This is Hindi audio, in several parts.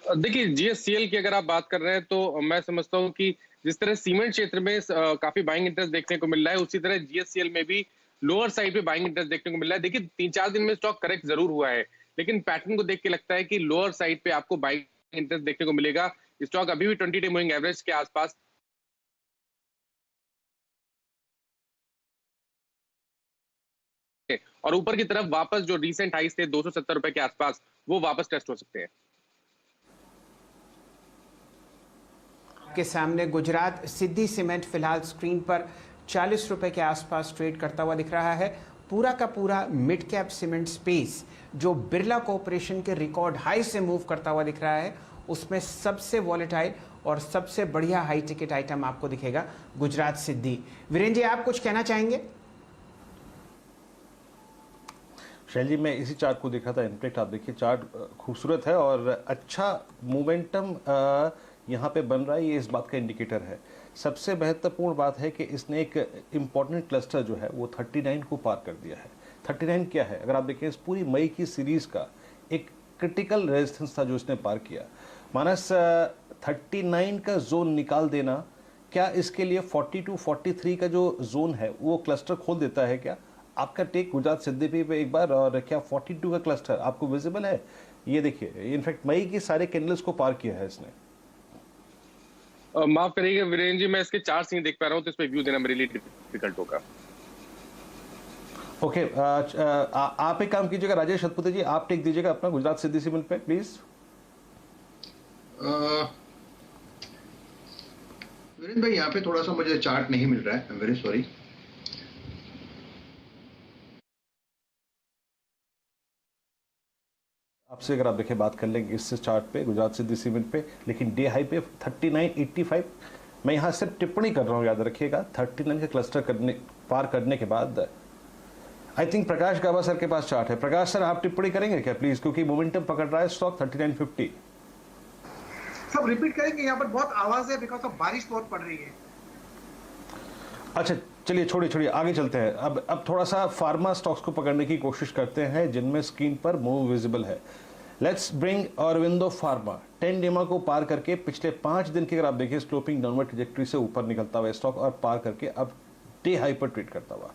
देखिए, जीएससीएल की अगर आप बात कर रहे हैं तो मैं समझता हूँ कि जिस तरह सीमेंट क्षेत्र में काफ़ी बाइंग इंटरेस्ट देखने को मिल रहा है, उसी तरह जीएससीएल में भी लोअर साइड पे बाइंग इंटरेस्ट देखने को मिल रहा है। देखिए 3-4 दिन में स्टॉक करेक्ट ज़रूर हुआ है, लेकिन पैटर्न को देख के लगता है कि लोअर साइड पे आपको बाइंग इंटरेस्ट देखने को मिलेगा। स्टॉक अभी भी 20 डे मूविंग एवरेज के आसपास है और ऊपर की तरफ वापस जो रीसेंट हाईज़ थे ₹270 के आसपास, वो वापस टेस्ट हो सकते हैं। के सामने गुजरात सिद्धि सीमेंट फिलहाल स्क्रीन पर 40 रुपए के आसपास ट्रेड करता हुआ दिख रहा है। पूरा का पूरा मिड कैप सीमेंट स्पेस जो बिरला कॉर्पोरेशन के रिकॉर्ड हाई से मूव करता हुआ दिख रहा है, उसमें सबसे वॉलेटाइल और सबसे बढ़िया हाई टिकट आइटम आपको दिखेगा गुजरात सिद्धि। वीरेंद्र जी, आप कुछ कहना चाहेंगे? शैल जी, मैं इसी चार्ट को देखा था। इनफैक्ट आप देखिए चार्ट खूबसूरत है और अच्छा मोमेंटम यहाँ पे बन रहा है, ये इस बात का इंडिकेटर है। सबसे महत्वपूर्ण बात है कि इसने एक इम्पॉर्टेंट क्लस्टर जो है वो 39 को पार कर दिया है। 39 क्या है? अगर आप देखें इस पूरी मई की सीरीज का एक क्रिटिकल रेजिस्टेंस था जो इसने पार किया। मानस 39 का जोन निकाल देना, क्या इसके लिए 42 43 का जो जोन है वो क्लस्टर खोल देता है क्या? आपका टेक गुजरात सिद्धि पे एक बार, और क्या 42 का क्लस्टर आपको विजिबल है? ये देखिए, इनफैक्ट मई की सारे कैंडल्स को पार किया है इसने। माफ करिएगा वीरेंद्र जी, मैं इसके चार्ट्स नहीं देख पा रहा हूँ, तो इस पे व्यू देना मेरे लिए डिफिकल्ट होगा। ओके, आप एक काम कीजिएगा राजेश शतपथी जी, आप टेक दीजिएगा अपना गुजरात सिद्धि सीमेंट पे प्लीज। वीरेंद्र भाई, यहाँ पे थोड़ा सा मुझे चार्ट नहीं मिल रहा है, आई एम वेरी सॉरी। आपसे अगर आप देखिए बात कर लेंगे इस चार्ट पे गुजरात सिद्धि सीमेंट पे, लेकिन डे हाई पे 39.85। मैं यहाँ सिर्फ टिप्पणी कर रहा हूँ, याद रखिएगा 39 का क्लस्टर पार करने के बाद I think Prakash Gauba sir के पास चार्ट है। प्रकाश सर, आप टिप्पणी करेंगे क्या प्लीज, क्योंकि मोमेंटम पकड़ रहा है स्टॉक 39.50। सब रिपीट करेंगे, यहाँ पर बहुत आवाज है बिकॉज ऑफ बारिश बहुत पड़ रही है। अच्छा चलिए, छोड़िए आगे चलते हैं। अब थोड़ा सा फार्मा स्टॉक्स को पकड़ने की कोशिश करते हैं जिनमें स्क्रीन पर मूव विजिबल है। Let's bring Aurobindo pharma. 10 डेमा को पार करके पिछले 5 दिन की अगर आप देखिए स्लोपिंग डाउनवर्ड ट्रैजेक्टरी से ऊपर निकलता हुआ स्टॉक और पार करके अब डे हाई पर ट्रेड करता हुआ।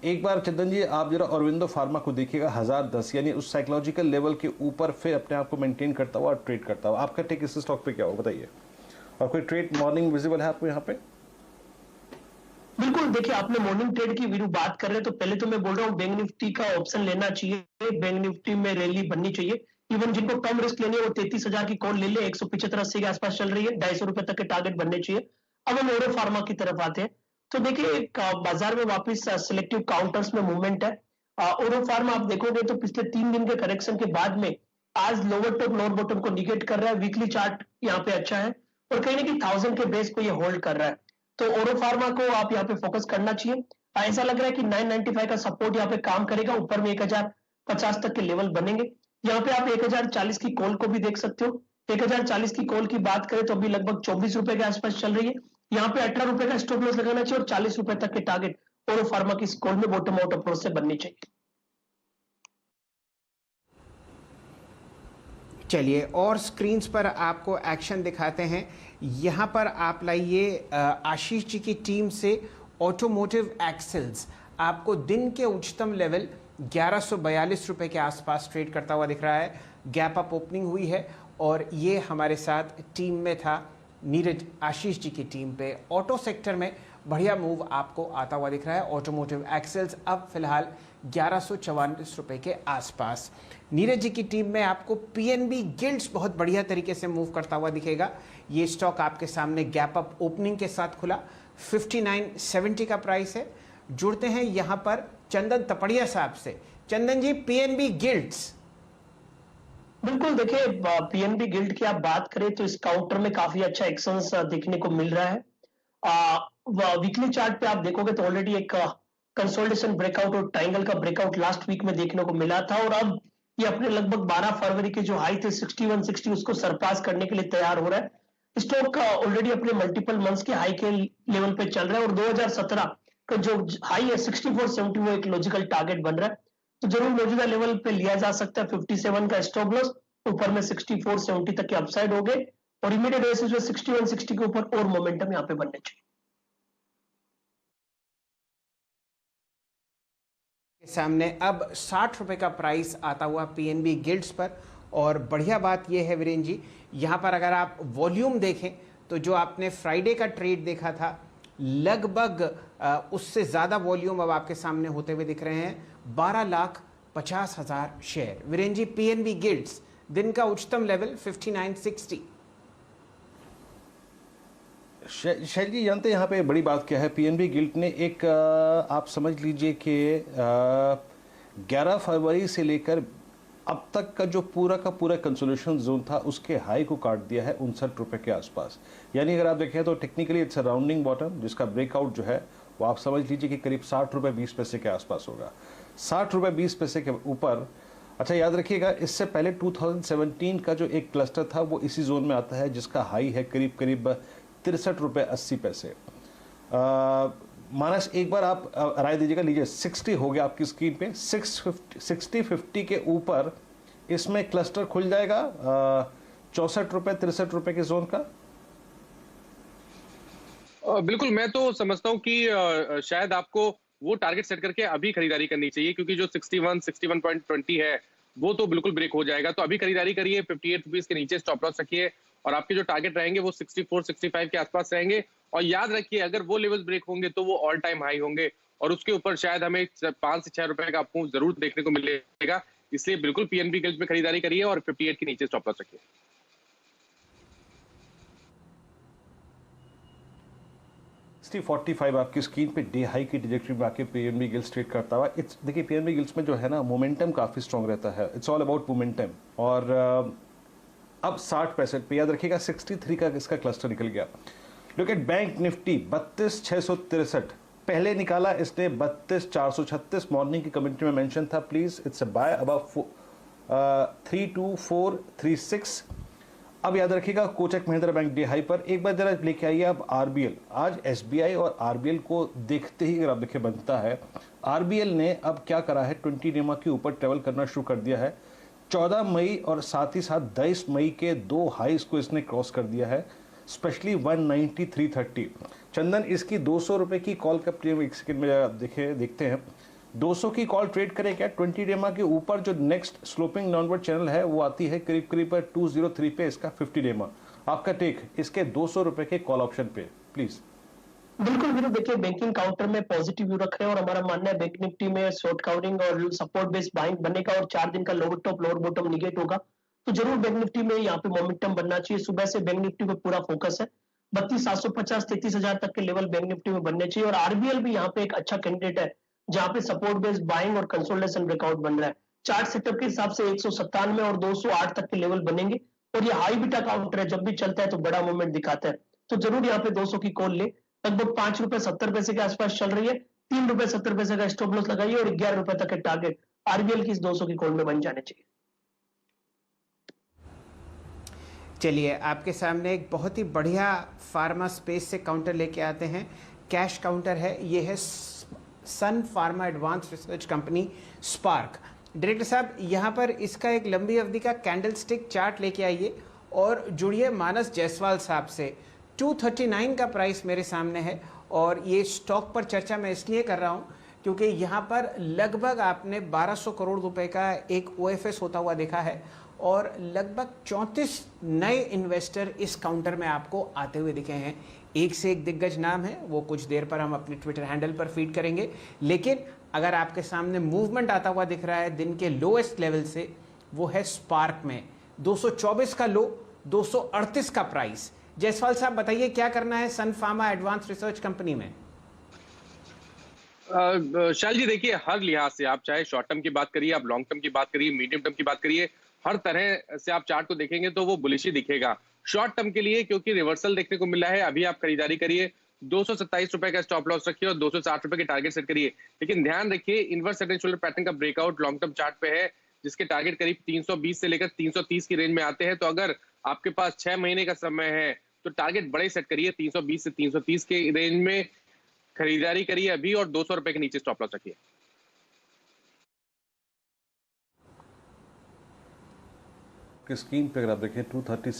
एक बार चंदन जी आप जरा ऑरबिंदो फार्मा को देखिएगा 1010, यानी उस साइकोलॉजिकल लेवल के ऊपर फिर अपने आप को मेंटेन करता हुआ और ट्रेड करता हुआ। आपका टेक इस स्टॉक पे क्या हो बताइए, और कोई ट्रेड मॉर्निंग विजिबल है आपको यहाँ पे? बिल्कुल, देखिए आपने मॉर्निंग ट्रेड की वीडियो बात कर रहे हैं तो पहले तो मैं बोल रहा हूँ बैंक निफ्टी का ऑप्शन लेना चाहिए। बैंक निफ्टी में रैली बननी चाहिए। इवन जिनको कम रिस्क लेनी है वो 33,000 की कॉल ले ले, 175-80 के आसपास चल रही है, 250 रुपए तक के टारगेट बनने चाहिए। अब हम ओरो फार्मा की तरफ आते हैं तो देखिए बाजार में वापस सिलेक्टिव काउंटर्स में मूवमेंट है। ओरो फार्मा आप देखोगे तो पिछले 3 दिन के करेक्शन के बाद में आज लोअर टॉप लोअर बॉटम को निगेट कर रहा है। वीकली चार्ट यहाँ पे अच्छा है और कहीं ना कहीं 1000 के बेस को ये होल्ड कर रहा है, तो ओरो फार्मा को आप यहाँ पे फोकस करना चाहिए। ऐसा लग रहा है कि 995 का सपोर्ट यहाँ पे काम करेगा, ऊपर में 1050 तक के लेवल बनेंगे। यहाँ पे आप 1040 की कॉल को भी देख सकते हो। 1040 की कॉल की बात करें तो अभी लगभग 24 रुपए के आसपास चल रही है। यहाँ पे 18 रुपए का स्टॉप लॉस लगाना चाहिए और 40 रुपए तक के टारगेट ओरो फार्मा की कॉल में बॉटम आउट अप्रोच से बननी चाहिए। चलिए और स्क्रीन्स पर आपको एक्शन दिखाते हैं। यहाँ पर आप लाइए आशीष जी की टीम से ऑटोमोटिव एक्सेल्स, आपको दिन के उच्चतम लेवल 1142 रुपए के आसपास ट्रेड करता हुआ दिख रहा है। गैप अप ओपनिंग हुई है और ये हमारे साथ टीम में था नीरज, आशीष जी की टीम पे। ऑटो सेक्टर में बढ़िया मूव आपको आता हुआ दिख रहा है। ऑटोमोटिव एक्सेल्स अब फिलहाल 1144 रुपए के आसपास। नीरज जी की टीम में आपको पीएनबी गिल्ड्स बहुत बढ़िया तरीके से मूव करता हुआ दिखेगा। ये स्टॉक आपके सामने गैप अप ओपनिंग के साथ खुला, 5970 का प्राइस है। जुड़ते हैं यहां पर चंदन तपड़िया साहब से। चंदन जी, पीएनबी गिल्ड्स। बिल्कुल, देखिए पीएनबी गिल्ड की आप बात करें तो इस काउंटर में काफी अच्छा एक्शंस देखने को मिल रहा है। वीकली चार्ट पे आप देखोगे तो ऑलरेडी एक कंसोलिडेशन ब्रेकआउट और ट्रायंगल का ब्रेकआउट लास्ट वीक में देखने को मिला था और अब ये अपने लगभग 12 फरवरी के जो हाई थे 6160 उसको सरपास करने के लिए तैयार हो रहा है। स्टॉक ऑलरेडी अपने मल्टीपल मंथ्स के हाई के लेवल पे चल रहा है और 2017 का जो हाई है 6470 वो एक लॉजिकल टारगेट बन रहा है, तो जरूर मौजूदा लेवल पे लिया जा सकता है 57 का स्टॉप लॉस ऊपर में 64-70 तक के अपसाइड हो गए और इमीडिएट बेसिस पे 61-60 के ऊपर और मोमेंटम यहाँ पे बनने चाहिए। सामने अब 60 रुपए का प्राइस आता हुआ पीएनबी गिल्ड्स पर। और बढ़िया बात यह है वीरेंद्र जी, यहाँ पर अगर आप वॉल्यूम देखें तो जो आपने फ्राइडे का ट्रेड देखा था लगभग उससे ज़्यादा वॉल्यूम अब आपके सामने होते हुए दिख रहे हैं। 12,50,000 share. Virendra ji, PNB guilds दिन का उच्चतम लेवल 5960। शैल जी जानते हैं यहाँ पे बड़ी बात क्या है, पीएनबी गिल्ड ने एक आप समझ लीजिए कि 11 फरवरी से लेकर अब तक का जो पूरा का पूरा कंसोलिडेशन जोन था उसके हाई को काट दिया है 59 रुपए के आसपास। यानी अगर आप देखें तो technically it's a rounding bottom, जिसका ब्रेकआउट जो है वो आप समझ लीजिए कि करीब 60 रुपए 20 पैसे के आसपास होगा। 60 रुपए 20 पैसे के ऊपर, अच्छा याद रखिएगा इससे पहले 2017 का जो एक क्लस्टर था वो इसी जोन में आता है, जिसका हाई है करीब करीब 63 रुपए 80 पैसे। मानस एक बार आप राय दीजिएगा, लीजिए 60 हो गया आपकी स्क्रीन पे, 60-50 के ऊपर इसमें क्लस्टर खुल जाएगा 64 रुपए 63 रुपए के जोन का। बिल्कुल, मैं तो समझता हूं कि शायद आपको वो टारगेट सेट करके अभी खरीदारी करनी चाहिए, क्योंकि जो 61.20 है वो तो बिल्कुल ब्रेक हो जाएगा। तो अभी खरीदारी करिए, 58 रुपीज के नीचे स्टॉप लॉस रखिए और आपके जो टारगेट रहेंगे वो 64-65 के आसपास रहेंगे। और याद रखिए अगर वो लेवल्स ब्रेक होंगे तो वो ऑल टाइम हाई होंगे और उसके ऊपर शायद हमें 5 से 6 रुपए का आपको जरूर देखने को मिलेगा। इसलिए बिल्कुल पीएनबी गिल्ड्स में खरीदारी करिए और 58 के नीचे स्टॉप लॉस रखिए। 45 आपकी स्क्रीन पे डे हाई की ट्रैजेक्टरी में आके पीएनबी गिल्ड्स ट्रेड करता हुआ। देखिए पीएनबी गिल्ड्स में जो है ना मोमेंटम काफी स्ट्रांग रहता है, इट्स ऑल अबाउट मोमेंटम। और अब 60 पैसे पे याद रखिएगा 63 का इसका क्लस्टर निकल गया। लुक एट बैंक निफ्टी 32,663, पहले निकाला इसने 32,436, मॉर्निंग की कमेंट्री में मेंशन था please it's a buy above 32436। अब याद रखिएगा Kotak Mahindra bank day high पर। एक बार जरा लेके आइए आप आरबीएल, आज एसबीआई और आरबीएल को देखते ही अगर आप देखिए बनता है, आरबीएल ने अब क्या करा है 20 डेमा के ऊपर ट्रेवल करना शुरू कर दिया है। 14 मई और साथ ही साथ 23 मई के दो हाईस को इसने क्रॉस कर दिया है, स्पेशली 193.30। चंदन इसकी 200 रुपए की कॉल का प्रीमियम एक सेकंड में देखते हैं 200 की कॉल ट्रेड करे क्या 20 डेमा के ऊपर। जो नेक्स्ट स्लोपिंग डाउनवर्ड चैनल है वो आती है करीब करीब 203 पे इसका 50 डेमा। आपका टेक इसके 200 रुपए के कॉल ऑप्शन पे प्लीज। बिल्कुल वीरू, देखिए बैंकिंग काउंटर में पॉजिटिव व्यू रख रहे हैं और हमारा मानना है बैंक निफ्टी में शॉर्ट कवरिंग और सपोर्ट बेस्ड बाइंग बनेगा और 4 दिन का lower top lower bottom negate होगा, तो जरूर बैंक निफ्टी में यहाँ पे मोमेंटम बनना चाहिए। सुबह से बैंक निफ्टी पे पूरा फोकस है, 32,750 33,000 तक के लेवल बैंक निफ्टी में बनने चाहिए। और आरबीएल भी यहाँ पे एक अच्छा कैंडिडेट है जहाँ पे सपोर्ट बेस्ड बाइंग और कंसोलिडेशन ब्रेकआउट बन रहा है। चार्ट सेटअप के हिसाब से 197 और 208 तक के लेवल बनेंगे और ये हाई बीटा काउंटर है, जब भी चलता है तो बड़ा मूवमेंट दिखाता है, तो जरूर यहाँ पे 200 की कॉल ले। लगभग 5 रुपए 70 पैसे के आसपास चल रही है, 3 रुपए 70 पैसे का स्टॉप लॉस लगाइए और 11 रुपए तक के टारगेट आरबीएल की इस 200 की कॉल में बन जाने चाहिए। चलिए आपके सामने एक बहुत ही बढ़िया फार्मा स्पेस से काउंटर लेके आते हैं। कैश काउंटर है, ये है Sun Pharma advance research company Spark. Director साहब यहाँ पर इसका एक लंबी अवधि का कैंडल स्टिक चार्ट लेके आइए और जुड़िए मानस जायसवाल साहब से। 239 का प्राइस मेरे सामने है और ये स्टॉक पर चर्चा मैं इसलिए कर रहा हूँ क्योंकि यहाँ पर लगभग आपने 1200 करोड़ रुपए का एक ओएफएस होता हुआ देखा है और लगभग 34 नए इन्वेस्टर इस काउंटर में आपको आते हुए दिखे हैं। एक से एक दिग्गज नाम है, वो कुछ देर पर हम अपने ट्विटर हैंडल पर फीड करेंगे। लेकिन अगर आपके सामने मूवमेंट आता हुआ दिख रहा है दिन के लोएस्ट लेवल से, वो है स्पार्क में 224 का लो, 238 का प्राइस। जायसवाल साहब बताइए क्या करना है Sun Pharma advance research company में। शाल जी देखिए, हर लिहाज से आप चाहे शॉर्ट टर्म की बात करिए, आप लॉन्ग टर्म की बात करिए, मीडियम टर्म की बात करिए, हर तरह से आप चार्ट को देखेंगे तो वो बुलिश ही दिखेगा। शॉर्ट टर्म के लिए क्योंकि रिवर्सल देखने को मिला है, अभी आप खरीदारी करिए, 227 रुपए का स्टॉप लॉस रखिए और 260 रुपए के टारगेट सेट करिए। लेकिन ध्यान रखिए inverse head and shoulder pattern का ब्रेकआउट लॉन्ग टर्म चार्ट पे है, जिसके टारगेट करीब 320 से लेकर 330 की रेंज में आते हैं। तो अगर आपके पास 6 महीने का समय है तो टारगेट बड़े सेट करिए, 320 से 330 के रेंज में खरीदारी करिए अभी और 200 रुपए के नीचे स्टॉप लॉस रखिए। आपके स्क्रीन पे अगर आप देखें 237